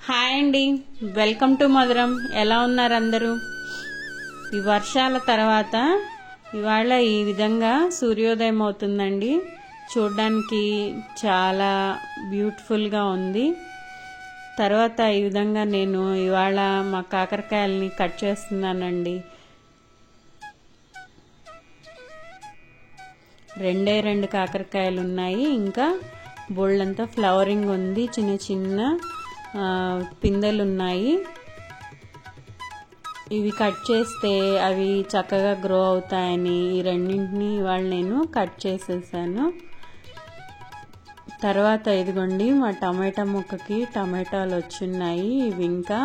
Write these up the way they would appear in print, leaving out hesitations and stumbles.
Hi అండి, welcome to మధురం. ఎలా ఉన్నారు అందరూ? ఈ వర్షాల తర్వాత ఇవాళ ఈ విధంగా సూర్యోదయం అవుతుందండి. చూడడానికి చాలా బ్యూటిఫుల్గా ఉంది. తర్వాత ఈ విధంగా నేను ఇవాళ మా కాకరకాయలని కట్ చేస్తున్నానండి. రెండు కాకరకాయలు ఉన్నాయి, ఇంకా బోళ్ళంతా ఫ్లవరింగ్ ఉంది, చిన్న చిన్న పిందెలు ఉన్నాయి. ఇవి కట్ చేస్తే అవి చక్కగా గ్రో అవుతాయని ఈ రెండింటిని ఇవాళ నేను కట్ చేసేసాను. తర్వాత ఇదిగోండి మా టమాటా మొక్కకి టమాటాలు వచ్చున్నాయి. ఇవి ఇంకా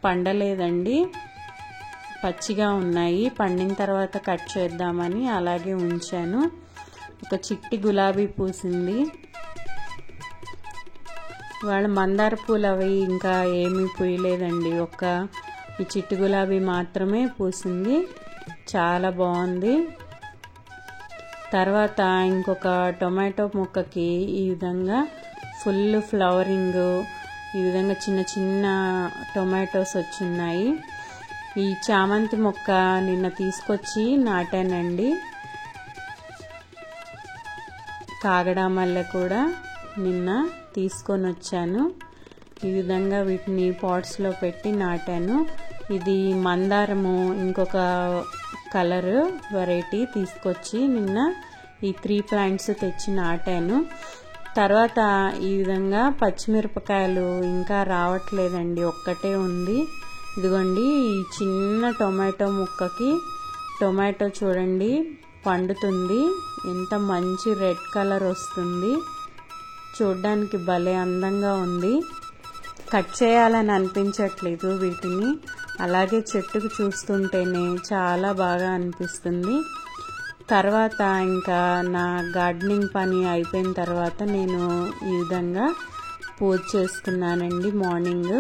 పండలేదండి, పచ్చిగా ఉన్నాయి. పండిన తర్వాత కట్ చేద్దామని అలాగే ఉంచాను. ఒక చిట్టి గులాబీ పూసింది. వాళ్ళ మందార పూలు అవి ఇంకా ఏమీ పూయలేదండి, ఈ చిట్టి గులాబీ మాత్రమే పూసింది. చాలా బాగుంది. తర్వాత ఇంకొక టొమాటో మొక్కకి ఈ విధంగా ఫుల్ ఫ్లవరింగ్, ఈ విధంగా చిన్న చిన్న టొమాటోస్ వచ్చున్నాయి. ఈ చామంతి మొక్క నిన్న తీసుకొచ్చి నాటానండి. కాగడా మల్లె కూడా నిన్న తీసుకొని వచ్చాను. ఈ విధంగా వీటిని పాట్స్లో పెట్టి నాటాను. ఇది మందారము, ఇంకొక కలర్ వెరైటీ తీసుకొచ్చి నిన్న ఈ 3 ప్లాంట్స్ తెచ్చి నాటాను. తర్వాత ఈ విధంగా పచ్చిమిరపకాయలు ఇంకా రావట్లేదండి, ఒక్కటే ఉంది. ఇదిగోండి ఈ చిన్న టొమాటో ముక్కకి టొమాటో చూడండి పండుతుంది. ఎంత మంచి రెడ్ కలర్ వస్తుంది, చూడ్డానికి భలే అందంగా ఉంది. కట్ చేయాలని అనిపించట్లేదు వీటిని, అలాగే చెట్టుకు చూస్తుంటేనే చాలా బాగా అనిపిస్తుంది. తర్వాత ఇంకా నా గార్డెనింగ్ పని అయిపోయిన తర్వాత నేను ఈ విధంగా పూజ చేసుకున్నానండి. మార్నింగ్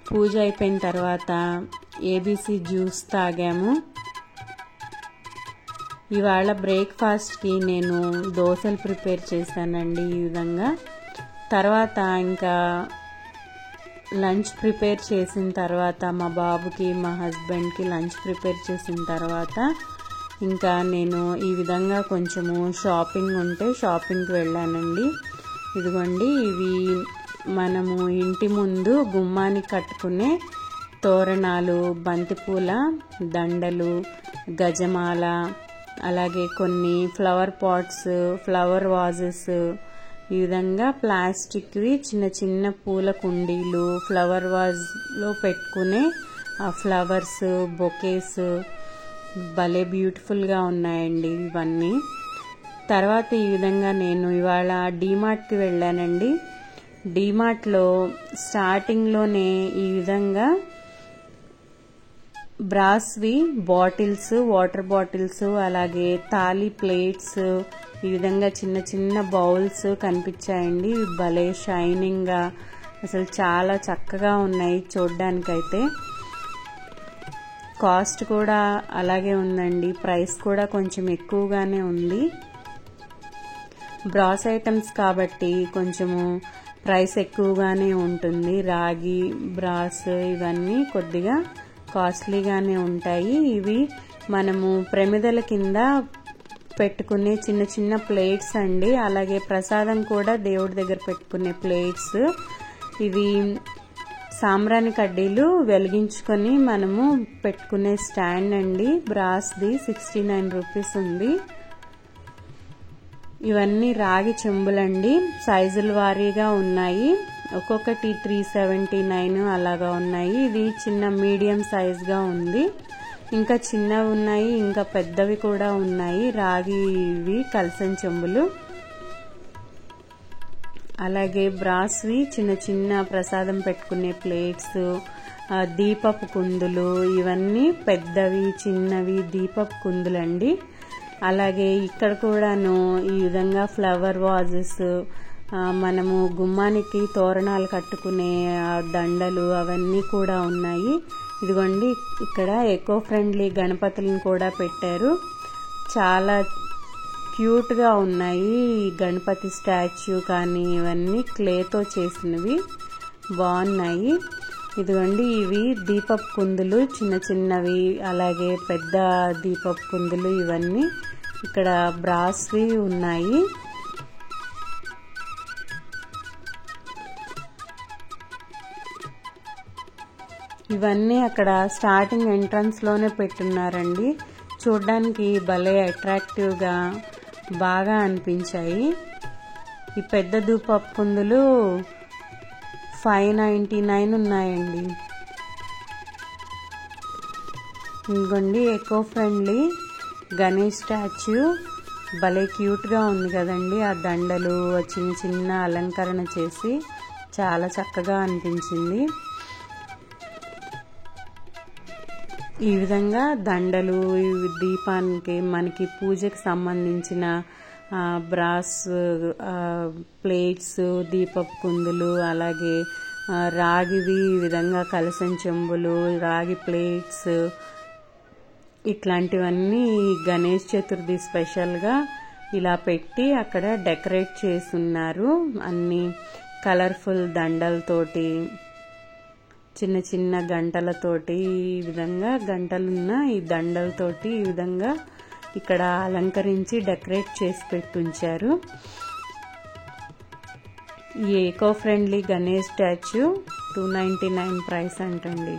పూజ అయిపోయిన తర్వాత ఏబీసీ జ్యూస్ తాగాము. ఇవాళ బ్రేక్ఫాస్ట్కి నేను దోశలు ప్రిపేర్ చేశానండి ఈ విధంగా. తర్వాత ఇంకా లంచ్ ప్రిపేర్ చేసిన తర్వాత మా బాబుకి మా హస్బెండ్కి లంచ్ ప్రిపేర్ చేసిన తర్వాత ఇంకా నేను ఈ విధంగా కొంచెము షాపింగ్ ఉంటే షాపింగ్కి వెళ్ళానండి. ఇదిగోండి ఇవి మనము ఇంటి ముందు గుమ్మానికి కట్టుకునే తోరణాలు, బంతిపూల దండలు, గజమాల, అలాగే కొన్ని ఫ్లవర్ పాట్స్, ఫ్లవర్ వాజెస్, ఈ విధంగా ప్లాస్టిక్వి చిన్న చిన్న పూల కుండీలు, ఫ్లవర్ వాజ్లో పెట్టుకునే ఆ ఫ్లవర్స్, బొకేస్ భలే బ్యూటిఫుల్గా ఉన్నాయండి ఇవన్నీ. తర్వాత ఈ విధంగా నేను ఇవాళ డీమార్ట్కి వెళ్ళానండి. డీమార్ట్లో స్టార్టింగ్లోనే ఈ విధంగా బ్రాస్వి బాటిల్స్, వాటర్ బాటిల్స్, అలాగే తాళి ప్లేట్స్, ఈ విధంగా చిన్న చిన్న బౌల్స్ కనిపించాయండి. భలే షైనింగ్గా అసలు చాలా చక్కగా ఉన్నాయి చూడ్డానికైతే. కాస్ట్ కూడా అలాగే ఉందండి, ప్రైస్ కూడా కొంచెం ఎక్కువగానే ఉంది. బ్రాస్ ఐటమ్స్ కాబట్టి కొంచెము ప్రైస్ ఎక్కువగానే ఉంటుంది. రాగి బ్రాస్ ఇవన్నీ కొద్దిగా కాస్ట్లీగానే ఉంటాయి. ఇవి మనము ప్రమిదల కింద పెట్టుకునే చిన్న చిన్న ప్లేట్స్ అండి. అలాగే ప్రసాదం కూడా దేవుడి దగ్గర పెట్టుకునే ప్లేట్స్. ఇవి సాంబ్రాణి కడ్డీలు వెలిగించుకొని మనము పెట్టుకునే స్టాండ్ అండి. బ్రాస్ది 69 రూపీస్ ఉంది. ఇవన్నీ రాగి చెంబులండి, సైజుల వారీగా ఉన్నాయి. ఒక్కొక్కటి 379 అలాగా ఉన్నాయి. ఇది చిన్న మీడియం సైజ్గా ఉంది. ఇంకా చిన్నవి ఉన్నాయి, ఇంకా పెద్దవి కూడా ఉన్నాయి. రాగివి కలసం చెంబులు, అలాగే బ్రాస్వి చిన్న చిన్న ప్రసాదం పెట్టుకునే ప్లేట్స్, దీపపు కుందులు, ఇవన్నీ పెద్దవి చిన్నవి దీపపు కుందులండి. అలాగే ఇక్కడ కూడాను ఈ విధంగా ఫ్లవర్ వాజెస్, మనము గుమ్మానికి తోరణాలు కట్టుకునే దండలు అవన్నీ కూడా ఉన్నాయి. ఇదిగోండి ఇక్కడ ఎకో ఫ్రెండ్లీ గణపతులను కూడా పెట్టారు. చాలా క్యూట్గా ఉన్నాయి. గణపతి స్టాచ్యూ కానీ ఇవన్నీ క్లేతో చేసినవి. బాగున్నాయి. ఇదిగోండి ఇవి దీపపు కుందులు, చిన్న చిన్నవి అలాగే పెద్ద దీపపు కుందులు, ఇవన్నీ ఇక్కడ బ్రాస్వి ఉన్నాయి. ఇవన్నీ అక్కడ స్టార్టింగ్ ఎంట్రన్స్ లోనే పెట్టున్నారండి. చూడ్డానికి భలే అట్రాక్టివ్గా బాగా అనిపించాయి. ఈ పెద్ద దీపపు కుందులు 599 ఉన్నాయండి. ఇంకోండి ఎకో ఫ్రెండ్లీ గణేష్ స్టాచ్యూ భలే క్యూట్గా ఉంది కదండి. ఆ దండలు చిన్న చిన్న అలంకరణ చేసి చాలా చక్కగా అనిపించింది. ఈ విధంగా దండలు, దీపానికి మనకి పూజకి సంబంధించిన బ్రాస్ ప్లేట్స్, దీపపు కుందులు, అలాగే రాగివి ఈ విధంగా కలసం చెంబులు, రాగి ప్లేట్స్, ఇట్లాంటివన్నీ గణేష్ చతుర్థి స్పెషల్గా ఇలా పెట్టి అక్కడ డెకరేట్ చేస్తున్నారు. అన్ని కలర్ఫుల్ దండలతోటి, చిన్న చిన్న గంటలతోటి, ఈ విధంగా గంటలున్న ఈ దండలతోటి ఈ విధంగా ఇక్కడ అలంకరించి డెకరేట్ చేసి పెట్టుంచారు. ఈ eco friendly Ganesh statue 299 price అంటండి.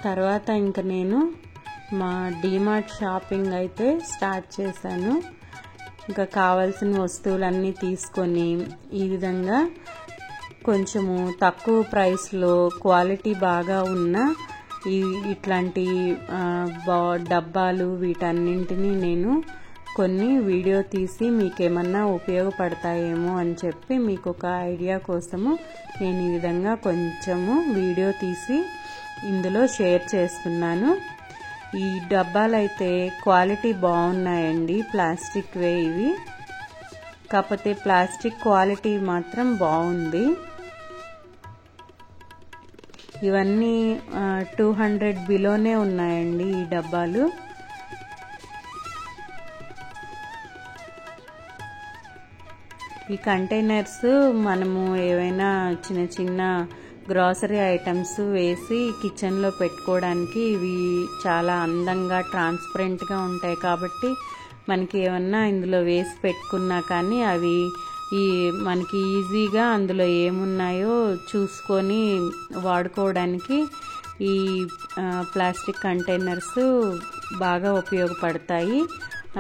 తర్వాత ఇంకా నేను మా డీమార్ట్ షాపింగ్ అయితే స్టార్ట్ చేశాను. ఇంకా కావాల్సిన వస్తువులన్నీ తీసుకొని ఈ విధంగా కొంచెము తక్కువ ప్రైస్లో క్వాలిటీ బాగా ఉన్న ఇట్లాంటి డబ్బాలు వీటన్నింటినీ నేను కొన్ని వీడియో తీసి మీకేమన్నా ఉపయోగపడతాయేమో అని చెప్పి మీకు ఒక ఐడియా కోసము నేను ఈ విధంగా కొంచెము వీడియో తీసి ఇందులో షేర్ చేస్తున్నాను. ఈ డబ్బాలు అయితే క్వాలిటీ బాగున్నాయండి, ప్లాస్టిక్ వే ఇవి. కాకపోతే ప్లాస్టిక్ క్వాలిటీ మాత్రం బాగుంది. ఇవన్నీ 200 బిలోనే ఉన్నాయండి ఈ డబ్బాలు. ఈ కంటైనర్స్ మనము ఏవైనా చిన్న చిన్న గ్రాసరీ ఐటమ్స్ వేసి కిచెన్లో పెట్టుకోవడానికి ఇవి చాలా అందంగా ట్రాన్స్పరెంట్గా ఉంటాయి. కాబట్టి మనకి ఏమన్నా ఇందులో వేసి పెట్టుకున్నా కానీ అవి మనకి ఈజీగా అందులో ఏమున్నాయో చూసుకొని వాడుకోవడానికి ఈ ప్లాస్టిక్ కంటైనర్స్ బాగా ఉపయోగపడతాయి.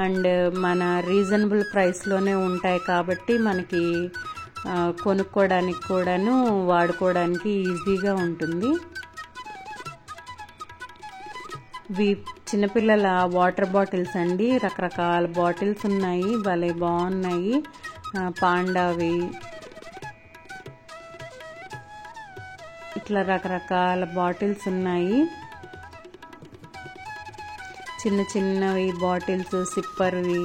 అండ్ మన రీజనబుల్ ప్రైస్లోనే ఉంటాయి కాబట్టి మనకి కొనుక్కోవడానికి కూడాను వాడుకోవడానికి ఈజీగా ఉంటుంది. ఇవి చిన్నపిల్లల వాటర్ బాటిల్స్ అండి. రకరకాల బాటిల్స్ ఉన్నాయి, భలే బాగున్నాయి. పాండావి, ఇట్లా రకరకాల బాటిల్స్ ఉన్నాయి. చిన్న చిన్నవి బాటిల్స్, సిప్పర్వి,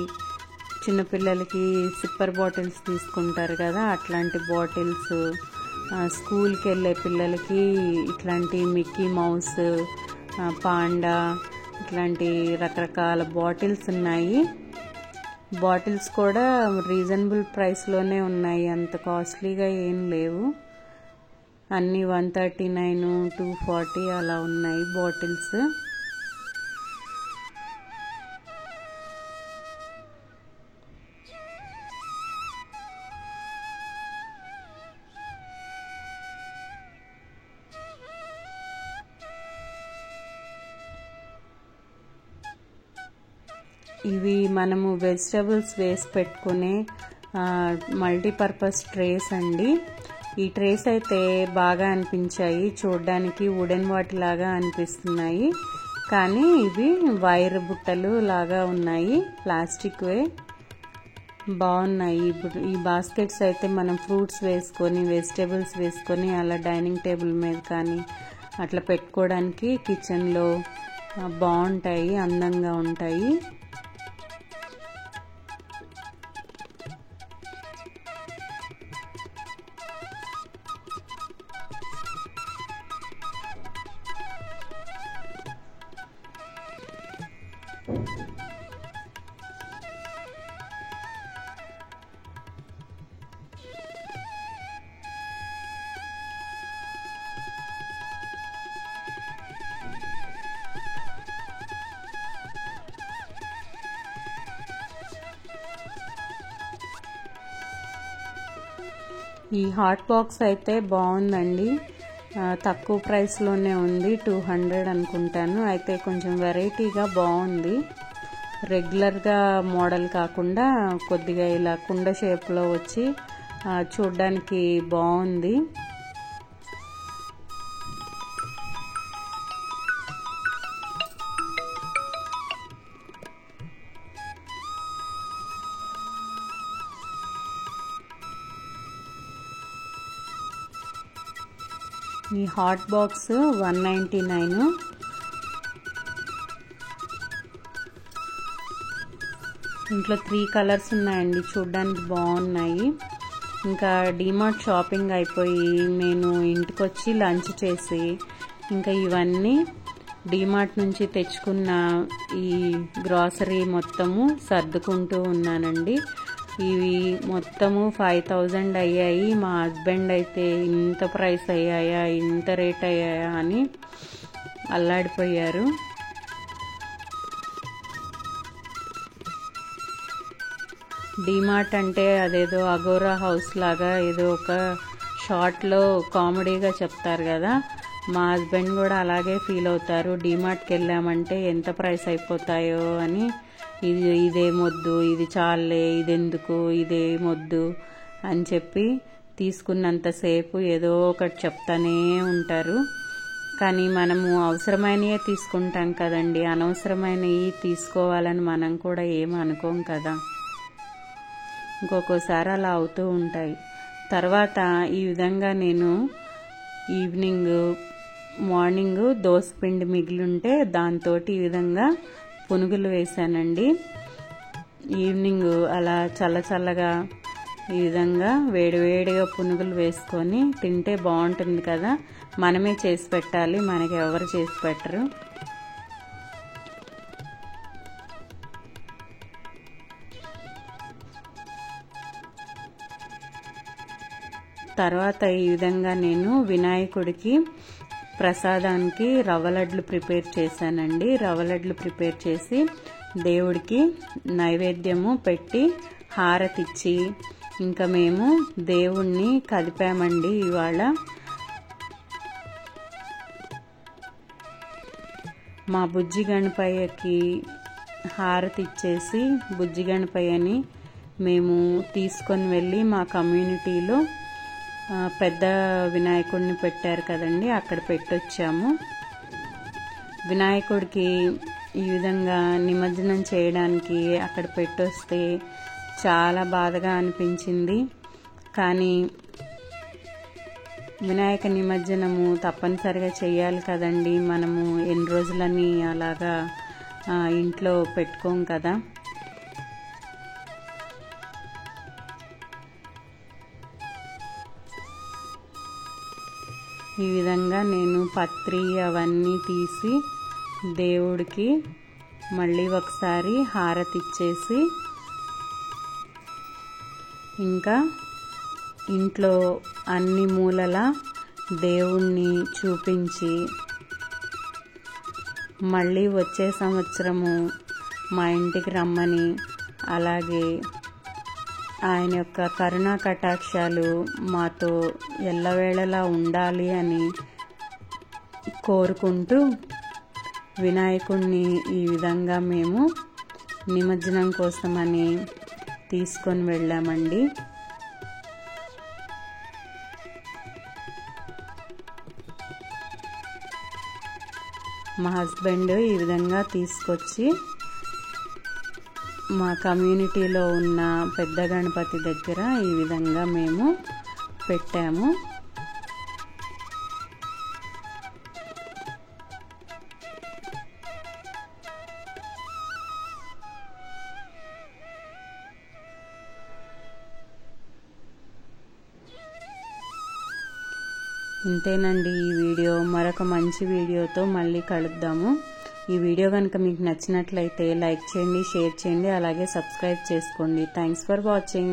చిన్నపిల్లలకి సిప్పర్ బాటిల్స్ తీసుకుంటారు కదా అట్లాంటి బాటిల్స్, స్కూల్కి వెళ్ళే పిల్లలకి ఇట్లాంటి మిక్కీ మౌస్, పాండా, ఇట్లాంటి రకరకాల బాటిల్స్ ఉన్నాయి. బాటిల్స్ కూడా రీజనబుల్ ప్రైస్లోనే ఉన్నాయి, అంత కాస్ట్లీగా ఏం లేవు. అన్నీ 139, 240 అలా ఉన్నాయి బాటిల్స్. ఇవి మనము వెజిటబుల్స్ వేసి పెట్టుకునే మల్టీపర్పస్ ట్రేస్ అండి. ఈ ట్రేస్ అయితే బాగా అనిపించాయి, చూడడానికి వుడెన్ వాటిలాగా అనిపిస్తున్నాయి. కానీ ఇవి వైర్ బుట్టలు లాగా ఉన్నాయి, ప్లాస్టిక్ వే బాగున్నాయి. ఈ బాస్కెట్స్ అయితే మనం ఫ్రూట్స్ వేసుకొని వెజిటబుల్స్ వేసుకొని అలా డైనింగ్ టేబుల్ మీద కానీ అట్లా పెట్టుకోవడానికి కిచెన్లో బాగుంటాయి, అందంగా ఉంటాయి. ఈ హాట్ బాక్స్ అయితే బాగుందండి, తక్కువ ప్రైస్లోనే ఉంది, 200 అనుకుంటాను. అయితే కొంచెం వెరైటీగా బాగుంది, రెగ్యులర్గా మోడల్ కాకుండా కొద్దిగా ఇలా కుండ షేప్లో వచ్చి చూడ్డానికి బాగుంది. ఈ హాట్ బాక్స్ 199. ఇంట్లో 3 కలర్స్ ఉన్నాయండి, చూడ్డానికి బాగున్నాయి. ఇంకా డిమార్ట్ షాపింగ్ అయిపోయి నేను ఇంటికి వచ్చి లంచ్ చేసి ఇంకా ఇవన్నీ డిమార్ట్ నుంచి తెచ్చుకున్న ఈ గ్రాసరీ మొత్తము సర్దుకుంటూ ఉన్నానండి. ఇవి మొత్తము 5000 అయ్యాయి. మా హస్బెండ్ అయితే ఇంత ప్రైస్ అయ్యాయా, ఇంత రేట్ అయ్యాయా అని అల్లాడిపోయారు. డిమార్ట్ అంటే అదేదో అగోరా హౌస్ లాగా ఏదో ఒక షార్ట్లో కామెడీగా చెప్తారు కదా, మా హస్బెండ్ కూడా అలాగే ఫీల్ అవుతారు. డిమార్ట్కి వెళ్ళామంటే ఎంత ప్రైస్ అయిపోతాయో అని, ఇదే మొద్దు, ఇది చాలే, ఇదెందుకు, ఇదే మొద్దు అని చెప్పి తీసుకున్నంతసేపు ఏదో ఒకటి చెప్తానే ఉంటారు. కానీ మనము అవసరమైనవే తీసుకుంటాం కదండి, అనవసరమైనవి తీసుకోవాలని మనం కూడా ఏమి అనుకోం కదా. ఇంకొకసారి అలా అవుతూ ఉంటాయి. తర్వాత ఈ విధంగా నేను మార్నింగ్ దోసపిండి మిగిలింటే దాంతో ఈ విధంగా పునుగులు వేసానండి. ఈవినింగ్ అలా చల్లగా ఈ విధంగా వేడివేడిగా పునుగులు వేసుకొని తింటే బాగుంటుంది కదా. మనమే చేసి పెట్టాలి, మనకి ఎవరు చేసి పెట్టరు. తర్వాత ఈ విధంగా నేను వినాయకుడికి ప్రసాదానికి రవ్వ లడ్లు ప్రిపేర్ చేశానండి. రవ్వ లడ్లు ప్రిపేర్ చేసి దేవుడికి నైవేద్యము పెట్టి హారతిచ్చి ఇంకా మేము దేవుణ్ణి కదిపామండి. ఇవాళ మా బుజ్జి గణపయ్యకి హారతి ఇచ్చేసి బుజ్జి గణపయ్యని మేము తీసుకొని వెళ్ళి మా కమ్యూనిటీలో పెద్ద వినాయకుడిని పెట్టారు కదండి, అక్కడ పెట్టొచ్చాము. వినాయకుడికి ఈ విధంగా నిమజ్జనం చేయడానికి అక్కడ పెట్టొస్తే చాలా బాధగా అనిపించింది. కానీ వినాయక నిమజ్జనము తప్పనిసరిగా చేయాలి కదండి, మనము ఎన్ని రోజులని అలాగా ఇంట్లో పెట్టుకోం కదా. ఈ విధంగా నేను పత్రి అవన్నీ తీసి దేవుడికి మళ్ళీ ఒకసారి హారతి ఇచ్చేసి ఇంకా ఇంట్లో అన్ని మూలల దేవుణ్ణి చూపించి మళ్ళీ వచ్చే సంవత్సరము మా ఇంటికి రమ్మని, అలాగే ఆయన యొక్క కరుణా కటాక్షాలు మాతో ఎల్లవేళలా ఉండాలి అని కోరుకుంటూ వినాయకుడిని ఈ విధంగా మేము నిమజ్జనం కోసమని తీసుకొని వెళ్ళామండి. మా హస్బెండ్ ఈ విధంగా తీసుకొచ్చి మా కమ్యూనిటీలో ఉన్న పెద్ద గణపతి దగ్గర ఈ విధంగా మేము పెట్టాము. ఇంతేనండి ఈ వీడియో. మరొక మంచి వీడియోతో మళ్ళీ కలుద్దాము. ఈ వీడియో కనుక మీకు నచ్చినట్లయితే లైక్ చేయండి, షేర్ చేయండి, అలాగే సబ్స్క్రైబ్ చేసుకోండి. Thanks for watching.